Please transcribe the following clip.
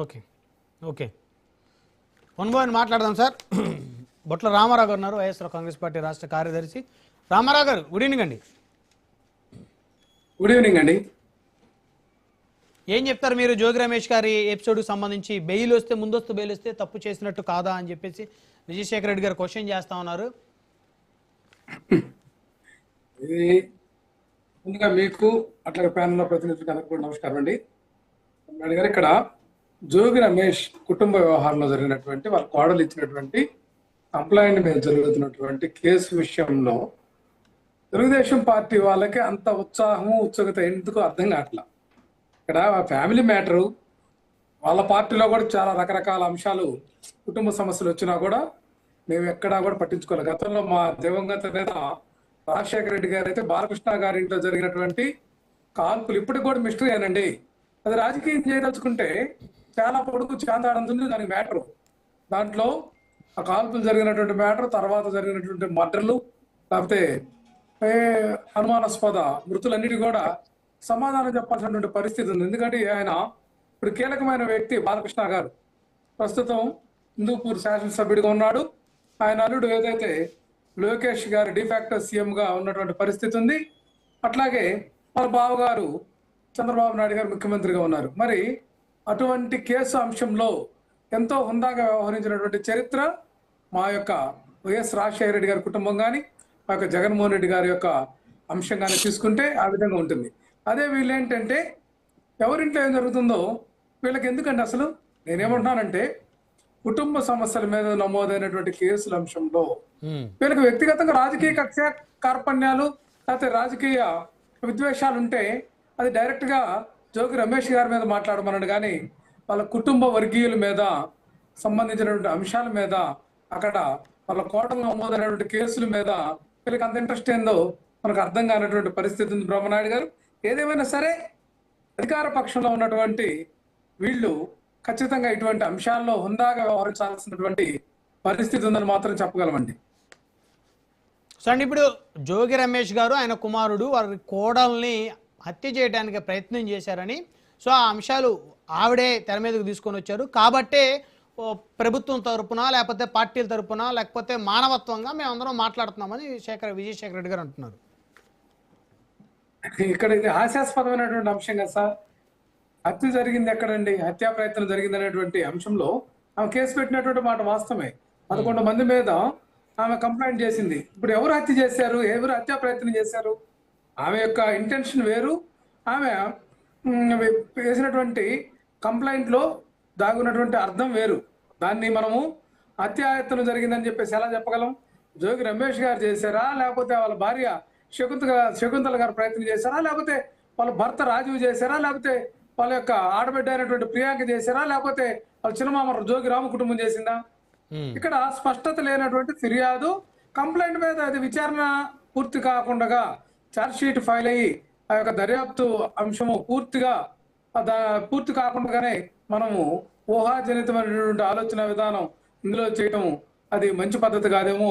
Okay. Okay. కొనుగోలు మాట్లాడదాం sir. బొట్ల రామారావు గారు ఉన్నారు, వైఎస్ఆర్ కాంగ్రెస్ పార్టీ రాష్ట్ర కార్యదర్శి. రామారావు గారు, గుడ్ ఈవినింగ్ అండి. గుడ్ ఈవినింగ్ అండి. ఏం చెప్తారు మీరు జోగి రమేష్ గారి ఎపిసోడ్కి సంబంధించి? బెయిల్ వస్తే, ముందస్తు బెయిల్ వస్తే తప్పు చేసినట్టు కాదా అని చెప్పేసి విజయశేఖర రెడ్డి గారు క్వశ్చన్ చేస్తా ఉన్నారు. ఇది ముందుగా మీకు అట్లా ప్యానల్ ప్రతినిధులకు అందరికీ కూడా నమస్కారం అండి. నాయుడు గారు, ఇక్కడ జోగి రమేష్ కుటుంబ వ్యవహారంలో జరిగినటువంటి వాళ్ళ కోడలు ఇచ్చినటువంటి కంప్లైంట్ మీద జరుగుతున్నటువంటి కేసు విషయంలో తెలుగుదేశం పార్టీ వాళ్ళకి అంత ఉత్సుకత ఎందుకు అర్థం కావట్లా. ఇక్కడ ఫ్యామిలీ మ్యాటరు, వాళ్ళ పార్టీలో కూడా చాలా రకరకాల అంశాలు, కుటుంబ సమస్యలు వచ్చినా కూడా మేము ఎక్కడా కూడా పట్టించుకోవాలి. గతంలో మా దివంగత నేత రాజశేఖర రెడ్డి గారు అయితే బాలకృష్ణ గారి ఇంట్లో జరిగినటువంటి కాల్పులు ఇప్పటికి కూడా మిస్టరీ అనండి. అది రాజకీయం చేయదలుచుకుంటే చాలా పొడుగు చాందాడుతుంది దానికి మ్యాటరు. దాంట్లో ఆ కాల్పులు జరిగినటువంటి మ్యాటర్, తర్వాత జరిగినటువంటి మర్డర్లు, లేకపోతే అనుమానాస్పద మృతులన్నిటి కూడా సమాధానం చెప్పాల్సినటువంటి పరిస్థితి ఉంది. ఎందుకంటే ఆయన ఇప్పుడు కీలకమైన వ్యక్తి బాలకృష్ణ గారు ప్రస్తుతం హిందూపూర్ శాసనసభ్యుడిగా ఉన్నాడు. ఆయన అల్లుడు ఏదైతే లోకేష్ గారు డిఫాక్టో సీఎంగా ఉన్నటువంటి పరిస్థితి ఉంది. అట్లాగే వాళ్ళ బావగారు చంద్రబాబు నాయుడు గారు ముఖ్యమంత్రిగా ఉన్నారు. మరి అటువంటి కేసు అంశంలో ఎంతో హుందాగా వ్యవహరించినటువంటి చరిత్ర మా యొక్క వైఎస్ రాజశేఖర రెడ్డి గారి కుటుంబం కానీ, మా యొక్క జగన్మోహన్ రెడ్డి గారి యొక్క అంశం కానీ తీసుకుంటే ఆ విధంగా ఉంటుంది. అదే వీళ్ళు ఏంటంటే ఎవరింట్లో ఏం జరుగుతుందో వీళ్ళకి ఎందుకంటే అసలు నేనేమంటున్నానంటే కుటుంబ సమస్యల మీద నమోదైనటువంటి కేసుల అంశంలో వీళ్ళకి వ్యక్తిగతంగా రాజకీయ కక్ష కార్పణ్యాలు లేకపోతే రాజకీయ విద్వేషాలు ఉంటే అది డైరెక్ట్ గా జోగి రమేష్ గారి మీద మాట్లాడమన్నాడు. కానీ వాళ్ళ కుటుంబ వర్గీయుల మీద సంబంధించినటువంటి అంశాల మీద, అక్కడ వాళ్ళ కోటలు నమోదైనటువంటి కేసుల మీద వీళ్ళకి అంత ఇంట్రెస్ట్ ఏందో మనకు అర్థం కానటువంటి పరిస్థితి ఉంది. బ్రహ్మనాయుడు గారు, ఏదేమైనా సరే అధికార పక్షంలో ఉన్నటువంటి వీళ్ళు ఖచ్చితంగా ఇటువంటి అంశాల్లో హుందాగా వ్యవహరించాల్సినటువంటి పరిస్థితి ఉందని మాత్రం చెప్పగలమండి. సో అండి, ఇప్పుడు జోగి రమేష్ గారు, ఆయన కుమారుడు వారి కోడల్ని హత్య చేయడానికి ప్రయత్నం చేశారని, సో ఆ అంశాలు ఆవిడే తెర మీదకు తీసుకొని వచ్చారు కాబట్టే ప్రభుత్వం తరపున, లేకపోతే పార్టీల తరపున, లేకపోతే మానవత్వంగా మేమందరం మాట్లాడుతున్నామని విజయశేఖర రెడ్డి గారు అంటున్నారు. ఇక్కడ ఇది హాస్యాస్పదమైనటువంటి అంశం కదా సార్. హత్య జరిగింది ఎక్కడండి? హత్యా ప్రయత్నం జరిగింది అనేటువంటి అంశంలో ఆమె కేసు పెట్టినటువంటి మాట వాస్తవమే. 11 మంది మీద ఆమె కంప్లైంట్ చేసింది. ఇప్పుడు ఎవరు హత్య చేశారు, ఎవరు హత్యా ప్రయత్నం చేశారు? ఆమె యొక్క ఇంటెన్షన్ వేరు, ఆమె వేసినటువంటి కంప్లైంట్ లో దాగున్నటువంటి అర్థం వేరు. దాన్ని మనము హత్యాయత్నం జరిగిందని చెప్పేసి ఎలా చెప్పగలం? జోగి రమేష్ గారు చేశారా, లేకపోతే వాళ్ళ భార్య శకుంతల గారు ప్రయత్నం చేశారా, లేకపోతే వాళ్ళ భర్త రాజీవ్ చేశారా, లేకపోతే వాళ్ళ యొక్క ఆడబిడ్డ అయినటువంటి ప్రియాంక చేశారా, లేకపోతే వాళ్ళ చిన్నమామ జోగి రామ కుటుంబం చేసిందా? ఇక్కడ స్పష్టత లేనటువంటి ఫిర్యాదు, కంప్లైంట్ మీద అది విచారణ పూర్తి కాకుండా ఛార్జ్ షీట్ ఫైల్ అయ్యి ఆ యొక్క దర్యాప్తు అంశము పూర్తి కాకుండానే మనము ఊహాజనితమైనటువంటి ఆలోచన విధానం ఇందులో చేయటం అది మంచి పద్ధతి కాదేమో